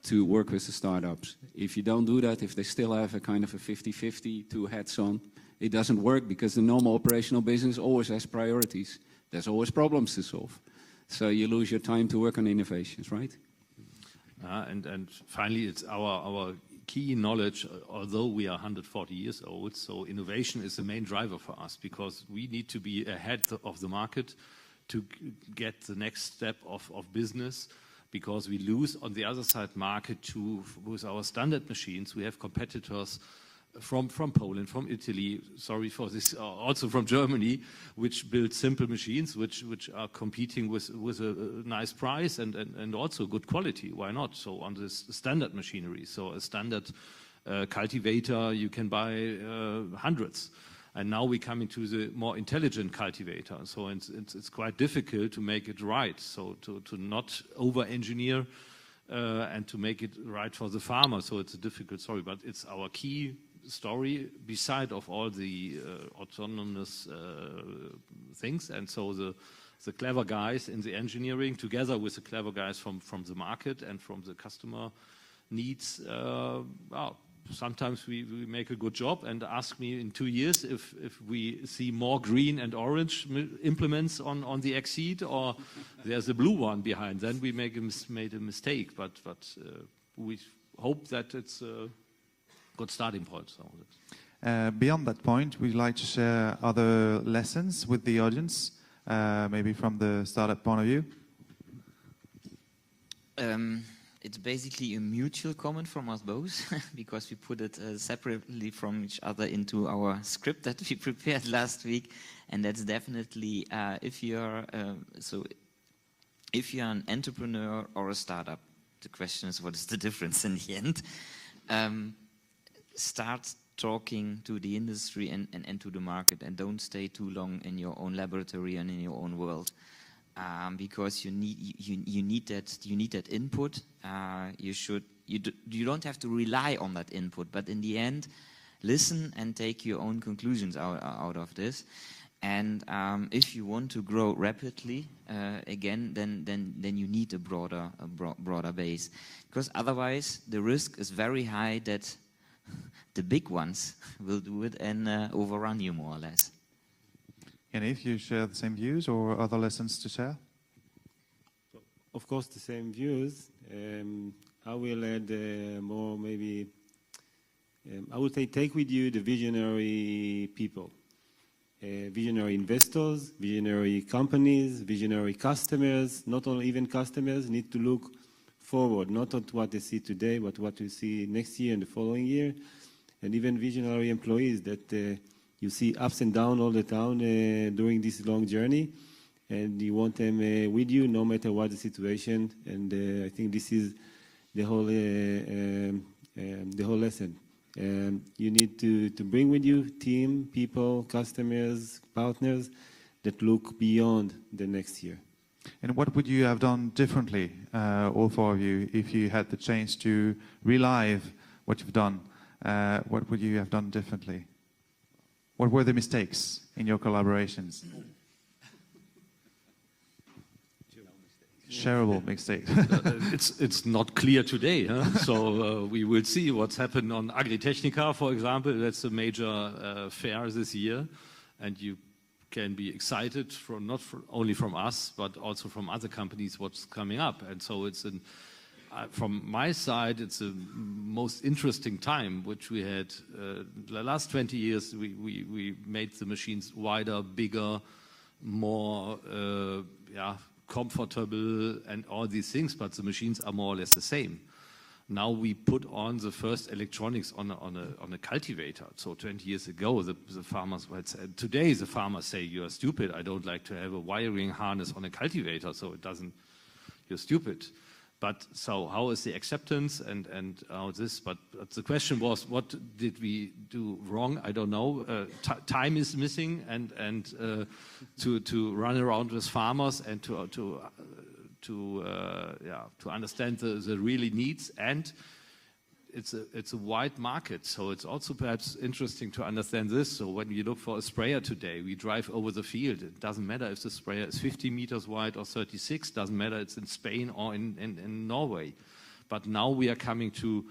to work with the startups. If you don't do that, if they still have a kind of a 50-50, two hats on, it doesn't work, because the normal operational business always has priorities. There's always problems to solve. So you lose your time to work on innovations, right? And finally, it's our key knowledge, although we are 140 years old, so innovation is the main driver for us, because we need to be ahead of the market to get the next step of business, because we lose on the other side market with our standard machines. We have competitors from Poland, from Italy, sorry for this, also from Germany, which build simple machines, which are competing with a nice price and also good quality. Why not? So on this standard machinery, so a standard cultivator, you can buy hundreds. And now we come into the more intelligent cultivator. So it's quite difficult to make it right. So to not over-engineer and to make it right for the farmer. So it's a difficult story, but it's our key story beside of all the autonomous things. And so the clever guys in the engineering, together with the clever guys from the market and from the customer needs, sometimes we make a good job, and ask me in 2 years if we see more green and orange implements on the Exceed, or there's a blue one behind. Then we made a mistake, but we hope that it's a good starting point. So beyond that point, we'd like to share other lessons with the audience, maybe from the startup point of view. It's basically a mutual comment from us both, because we put it separately from each other into our script that we prepared last week. And that's definitely if you're an entrepreneur or a startup, the question is, what is the difference in the end? Start talking to the industry and to the market, and don't stay too long in your own laboratory and in your own world. Because you need that input. You don't have to rely on that input, but in the end, listen and take your own conclusions out of this. And if you want to grow rapidly, again, then you need a broader base, because otherwise the risk is very high that the big ones will do it and overrun you more or less. And if you share the same views or other lessons to share? Of course, the same views. I will add more, maybe, I would say take with you the visionary people. Visionary investors, visionary companies, visionary customers, not only even customers, need to look forward, not at what they see today, but what we see next year and the following year. And even visionary employees that you see ups and downs all the time during this long journey, and you want them with you no matter what the situation. And I think this is the whole lesson. You need to bring with you team, people, customers, partners that look beyond the next year. And what would you have done differently, all four of you, if you had the chance to relive what you've done? What would you have done differently? What were the mistakes in your collaborations? Shareable mistakes. It's not clear today, huh? So we will see what's happened on Agritechnica, for example. That's a major fair this year, and you can be excited from not only from us but also from other companies what's coming up. And so it's from my side, it's a most interesting time which we had. The last 20 years, we made the machines wider, bigger, more comfortable and all these things, but the machines are more or less the same. Now we put on the first electronics on a cultivator. So 20 years ago, the farmers had said, today the farmers say, you are stupid, I don't like to have a wiring harness on a cultivator, so it doesn't, you're stupid. But so how is the acceptance and how this? But the question was, what did we do wrong? I don't know. Time is missing, and to run around with farmers and to understand the really needs. And it's a wide market, so it's also perhaps interesting to understand this. So when you look for a sprayer today, we drive over the field. It doesn't matter if the sprayer is 50 meters wide or 36. Doesn't matter it's in Spain or in Norway. But now we are coming to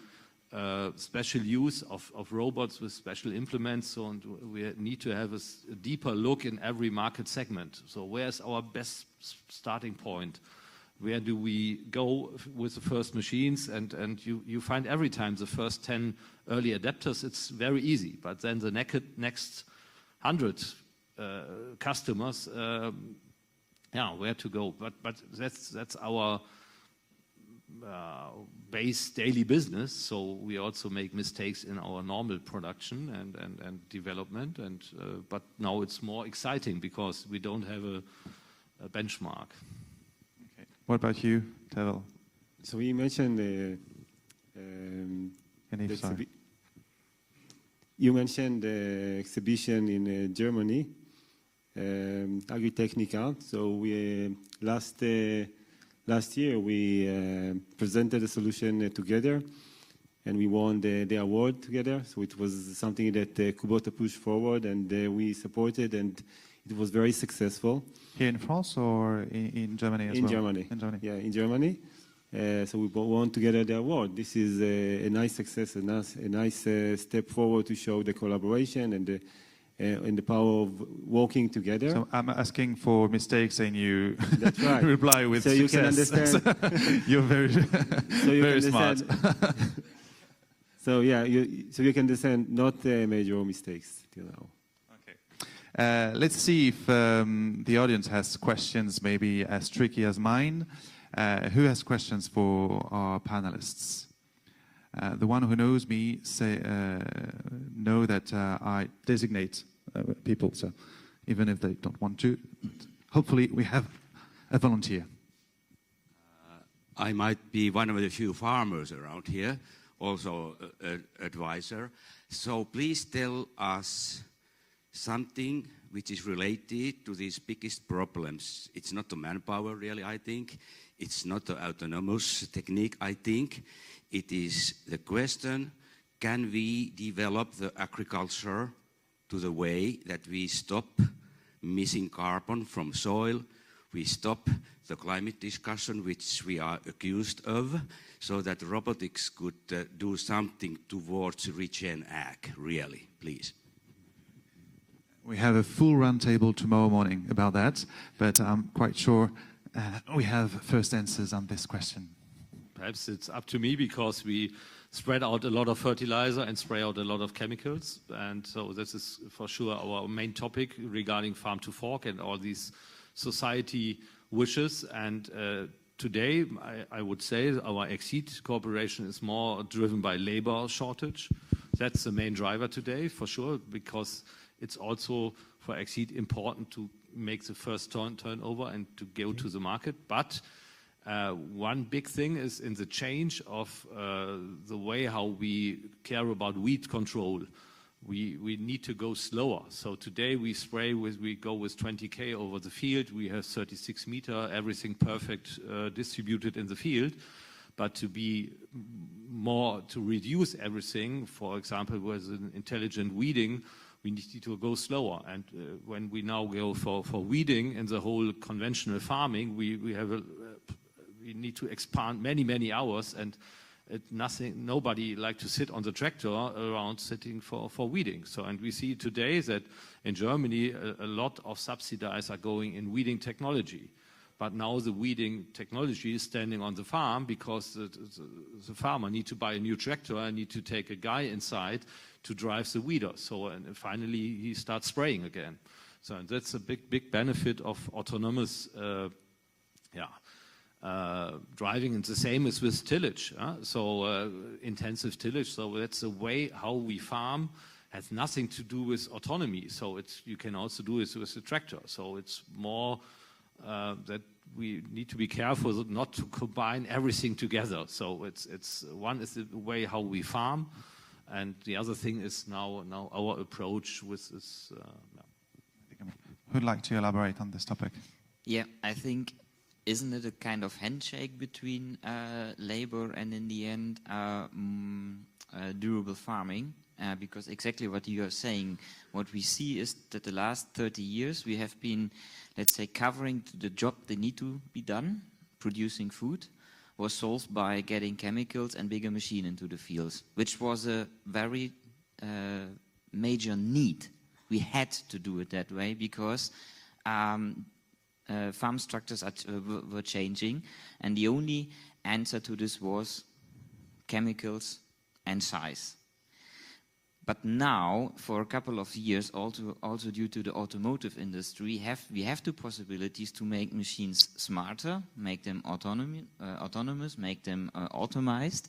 special use of robots with special implements. So we need to have a deeper look in every market segment. So where's our best starting point? Where do we go with the first machines? And you find every time the first 10 early adapters, it's very easy. But then the next 100 customers, where to go? But that's our base daily business. So we also make mistakes in our normal production and development. But now it's more exciting because we don't have a benchmark. What about you, Tevel? So you mentioned the exhibition in Germany, Agritechnica. So we last year we presented a solution together, and we won the award together. So it was something that Kubota pushed forward, and we supported, and it was very successful. Here in France or in Germany as well? In Germany. Yeah, in Germany. So we won together the award. This is a nice success, a nice step forward to show the collaboration and the power of working together. So I'm asking for mistakes and you That's right. reply with so success. You can understand. You're very, very smart. So yeah, you can understand not major mistakes till now. Let's see if the audience has questions maybe as tricky as mine. Who has questions for our panelists? The one who knows me know that I designate people, so even if they don't want to, hopefully we have a volunteer. I might be one of the few farmers around here, also an advisor. So please tell us something which is related to these biggest problems. It's not the manpower, really, I think. It's not the autonomous technique, I think. It is the question, can we develop the agriculture to the way that we stop missing carbon from soil, we stop the climate discussion which we are accused of, so that robotics could do something towards regen ag, really, please? We have a full roundtable tomorrow morning about that, but I'm quite sure we have first answers on this question. Perhaps it's up to me because we spread out a lot of fertilizer and spray out a lot of chemicals. And so this is for sure our main topic regarding farm to fork and all these society wishes. And today, I would say our Exceed cooperation is more driven by labor shortage. That's the main driver today, for sure, because it's also for Exceed important to make the first turnover and to go to the market. But one big thing is in the change of the way how we care about weed control. We need to go slower. So today we go with 20K over the field. We have 36 meter, everything perfect distributed in the field. But to be more, to reduce everything, for example, with an intelligent weeding, we need to go slower. And when we now go for weeding in the whole conventional farming, we need to expand many hours, and nobody like to sit on the tractor around sitting for weeding. So, and we see today that in Germany a lot of subsidies are going in weeding technology. But now the weeding technology is standing on the farm because the farmer needs to buy a new tractor and need to take a guy inside to drive the weeder. So, and finally he starts spraying again. So, and that's a big benefit of autonomous driving, and the same is with tillage. So intensive tillage. So that's the way how we farm. Has nothing to do with autonomy. So you can also do it with a tractor. So it's more that we need to be careful not to combine everything together. So it's one is the way how we farm, and the other thing is now our approach with this. Who'd like to elaborate on this topic? Yeah, I think, isn't it a kind of handshake between labor and in the end durable farming? Because exactly what you are saying, what we see is that the last 30 years we have been, let's say, covering the job that need to be done, producing food, was solved by getting chemicals and bigger machine into the fields, which was a very major need. We had to do it that way because farm structures were changing, and the only answer to this was chemicals and size. But now, for a couple of years, also due to the automotive industry, we have the possibilities to make machines smarter, make them autonomous, make them automized.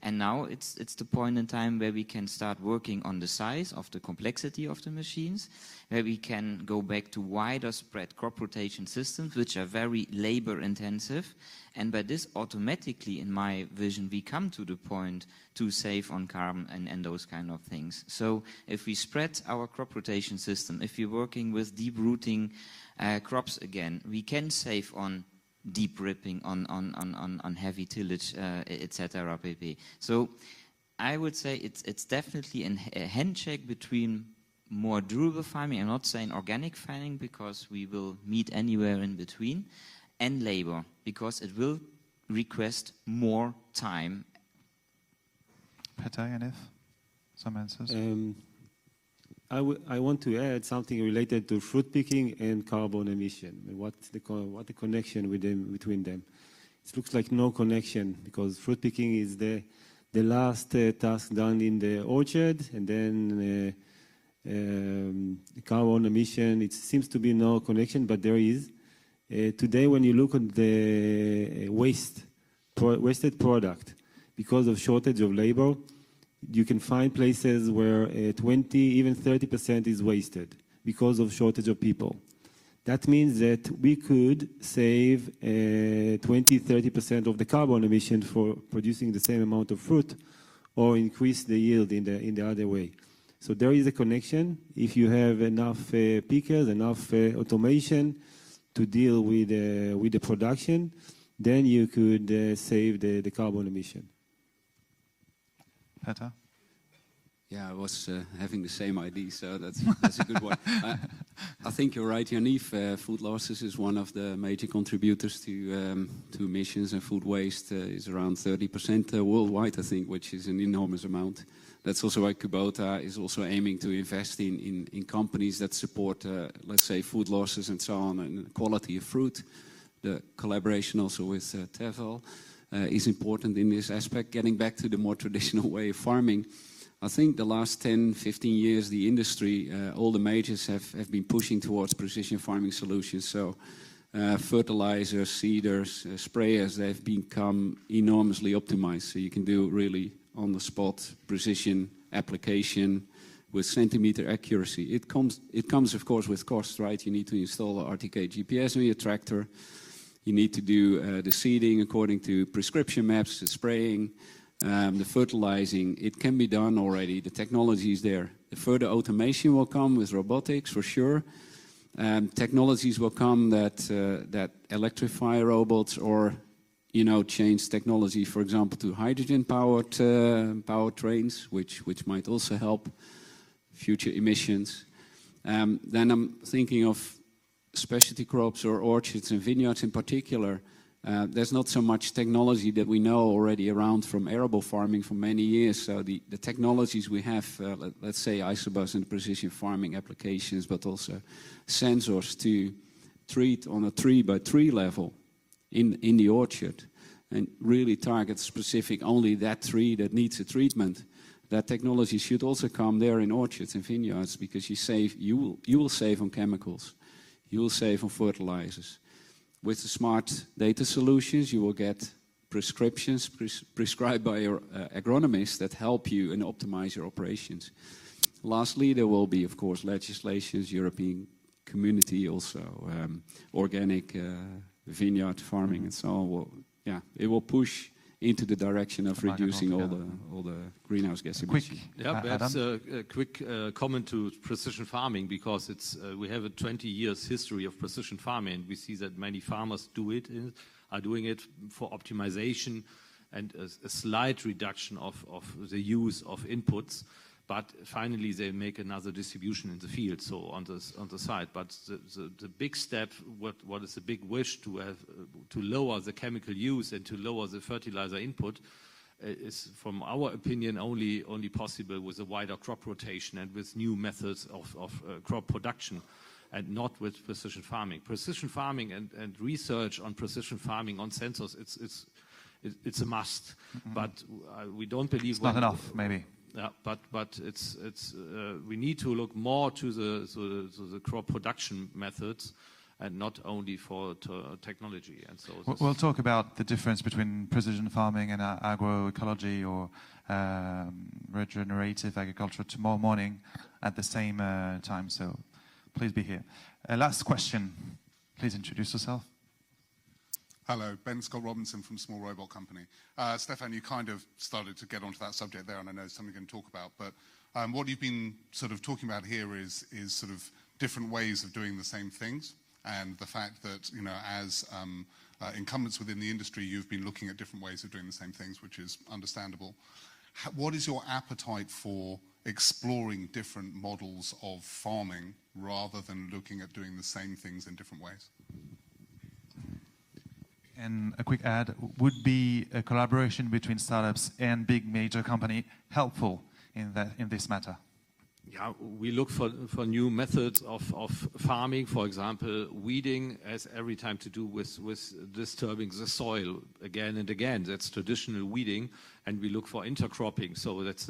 And now it's the point in time where we can start working on the size of the complexity of the machines, where we can go back to wider spread crop rotation systems, which are very labor intensive. And by this, automatically, in my vision, we come to the point to save on carbon and those kind of things. So if we spread our crop rotation system, if we're working with deep rooting crops again, we can save on deep ripping, on heavy tillage, etc. pp. So I would say it's definitely a handshake between more durable farming, I'm not saying organic farming because we will meet anywhere in between, and labor, because it will request more time. Peter, Yannick, some answers? I want to add something related to fruit picking and carbon emission. What the connection between them? It looks like no connection because fruit picking is the last task done in the orchard, and then carbon emission. It seems to be no connection, but there is. Today, when you look at the wasted product, because of shortage of labor, you can find places where 20, even 30% is wasted because of shortage of people. That means that we could save 20-30% of the carbon emission for producing the same amount of fruit, or increase the yield in the other way. So there is a connection. If you have enough pickers, enough automation to deal with the production, then you could save the carbon emission. Peter? Yeah, I was having the same idea, so that's a good one. I think you're right, Yaniv. Food losses is one of the major contributors to emissions, and food waste is around 30% worldwide, I think, which is an enormous amount. That's also why Kubota is also aiming to invest in companies that support, let's say, food losses and so on, and quality of fruit. The collaboration also with Tevel is important in this aspect. Getting back to the more traditional way of farming, I think the last 10, 15 years, the industry, all the majors have been pushing towards precision farming solutions. So fertilizers, seeders, sprayers, they've become enormously optimized. So you can do really on-the-spot precision application with centimeter accuracy. It comes, of course, with cost, right? You need to install a RTK GPS on your tractor. You need to do the seeding according to prescription maps, the spraying. The fertilizing, it can be done already. The technology is there. The further automation will come with robotics, for sure. Technologies will come that electrify robots, or change technology, for example, to hydrogen-powered powertrains, which might also help future emissions. Then I'm thinking of specialty crops or orchards and vineyards in particular. There's not so much technology that we know already around from arable farming for many years. So the technologies we have, let's say isobus and precision farming applications, but also sensors to treat on a tree-by-tree level in the orchard and really target specific only that tree that needs a treatment. That technology should also come there in orchards and vineyards, because you will save on chemicals, you will save on fertilizers. With the smart data solutions, you will get prescriptions prescribed by your agronomist that help you and optimize your operations. Lastly, there will be, of course, legislations, European Community, also organic vineyard farming and so on. It will push into the direction of reducing all the greenhouse gas emissions. Perhaps a quick comment to precision farming, because we have a 20 years history of precision farming, and we see that many farmers are doing it for optimization and a slight reduction of the use of inputs. But finally, they make another distribution in the field, so on the side. But the big step, what is the big wish to have to lower the chemical use and to lower the fertilizer input, is, from our opinion, only possible with a wider crop rotation and with new methods of crop production, and not with precision farming. Precision farming and research on precision farming on sensors, it's a must. But we don't believe it's not enough, maybe. Yeah, but we need to look more to the crop production methods and not only for technology. And so we'll talk about the difference between precision farming and agroecology or regenerative agriculture tomorrow morning at the same time. So please be here. Last question. Please introduce yourself. Hello, Ben Scott Robinson from Small Robot Company. Stefan, you kind of started to get onto that subject there, and I know it's something you're going to talk about, but what you've been sort of talking about here is sort of different ways of doing the same things, and the fact that, as incumbents within the industry, you've been looking at different ways of doing the same things, which is understandable. What is your appetite for exploring different models of farming rather than looking at doing the same things in different ways? And a quick add, would be a collaboration between startups and big major company helpful in this matter? Yeah, we look for new methods of farming. For example, weeding has every time to do with disturbing the soil again and again. That's traditional weeding, and we look for intercropping. So it's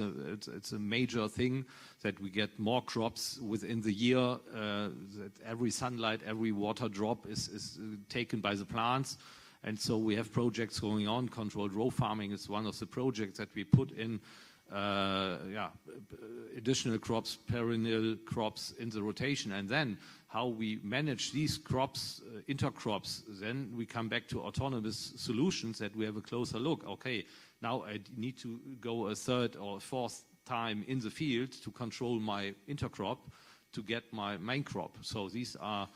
a major thing that we get more crops within the year. That every sunlight, every water drop is taken by the plants. And so we have projects going on. Controlled row farming is one of the projects that we put in additional crops, perennial crops in the rotation. And then how we manage these crops, intercrops, then we come back to autonomous solutions that we have a closer look. Okay, now I need to go a third or fourth time in the field to control my intercrop to get my main crop. So these are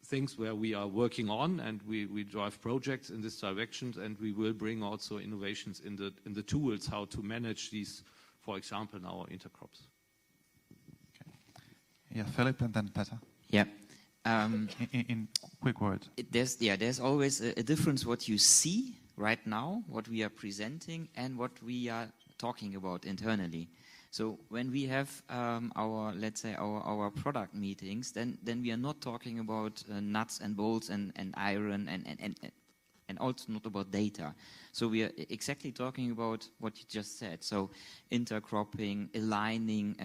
things where we are working on, and we drive projects in this direction, and we will bring also innovations in the tools how to manage these for example, in our intercrops. Yeah, Philip and then Peter. Yeah. In quick words. There's always a difference what you see right now, what we are presenting, and what we are talking about internally. So when we have our, let's say, our product meetings, then we are not talking about nuts and bolts and iron and also not about data. So we are exactly talking about what you just said. So intercropping, aligning,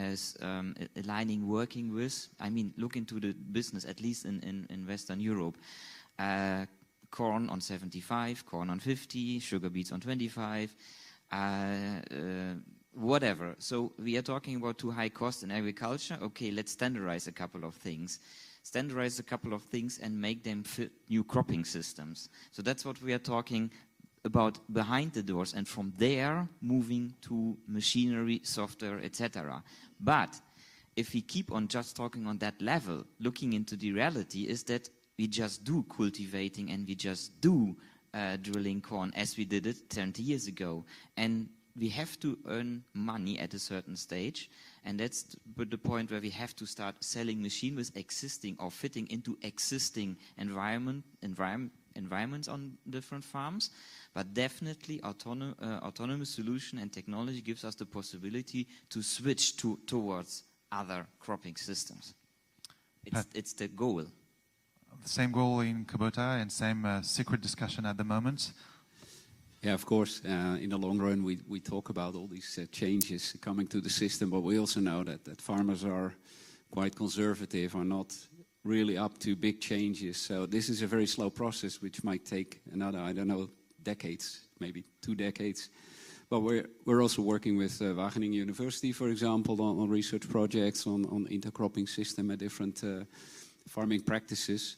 working with. I mean, look into the business, at least in Western Europe. Corn on 75, corn on 50, sugar beets on 25. Whatever. So we are talking about too high cost in agriculture. Okay, let's standardize a couple of things. Standardize a couple of things and make them fit new cropping systems. So that's what we are talking about behind the doors, and from there moving to machinery, software, etc. But if we keep on just talking on that level, looking into the reality is that we just do cultivating and we just do drilling corn as we did it 20 years ago. And we have to earn money at a certain stage, and that's the point where we have to start selling machine with existing or fitting into existing environments on different farms. But definitely autonomous solution and technology gives us the possibility to switch towards other cropping systems. It's the goal. The same goal in Kubota and same secret discussion at the moment. Yeah, of course. In the long run, we talk about all these changes coming to the system, but we also know that farmers are quite conservative, are not really up to big changes. So this is a very slow process, which might take another, I don't know, decades, maybe 2 decades. But we're also working with Wageningen University, for example, on research projects on intercropping system and different farming practices.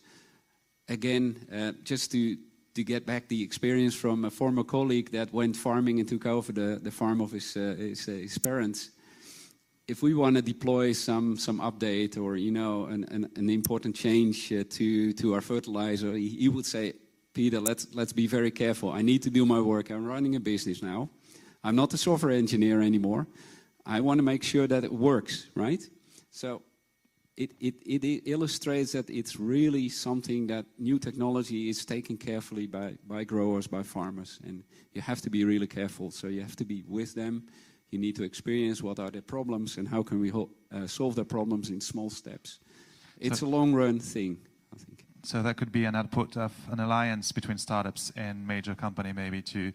Again, just to get back the experience from a former colleague that went farming and took over the farm of his parents. If we want to deploy some update or an important change to our fertilizer, he would say, Peter, let's be very careful. I need to do my work. I'm running a business now. I'm not a software engineer anymore. I want to make sure that it works, right? So it illustrates that it's really something that new technology is taken carefully by growers, by farmers, and you have to be really careful. So you have to be with them. You need to experience what are their problems and how can we solve their problems in small steps. It's a long-run thing, I think. So that could be an output of an alliance between startups and major company, maybe to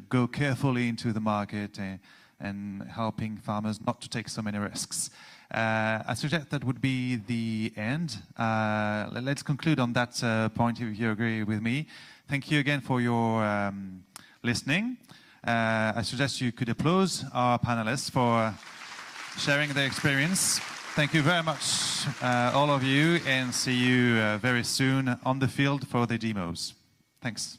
go carefully into the market and helping farmers not to take so many risks. I suggest that would be the end. Let's conclude on that point if you agree with me. Thank you again for your listening. I suggest you could applaud our panelists for sharing their experience. Thank you very much, all of you, and see you very soon on the field for the demos. Thanks.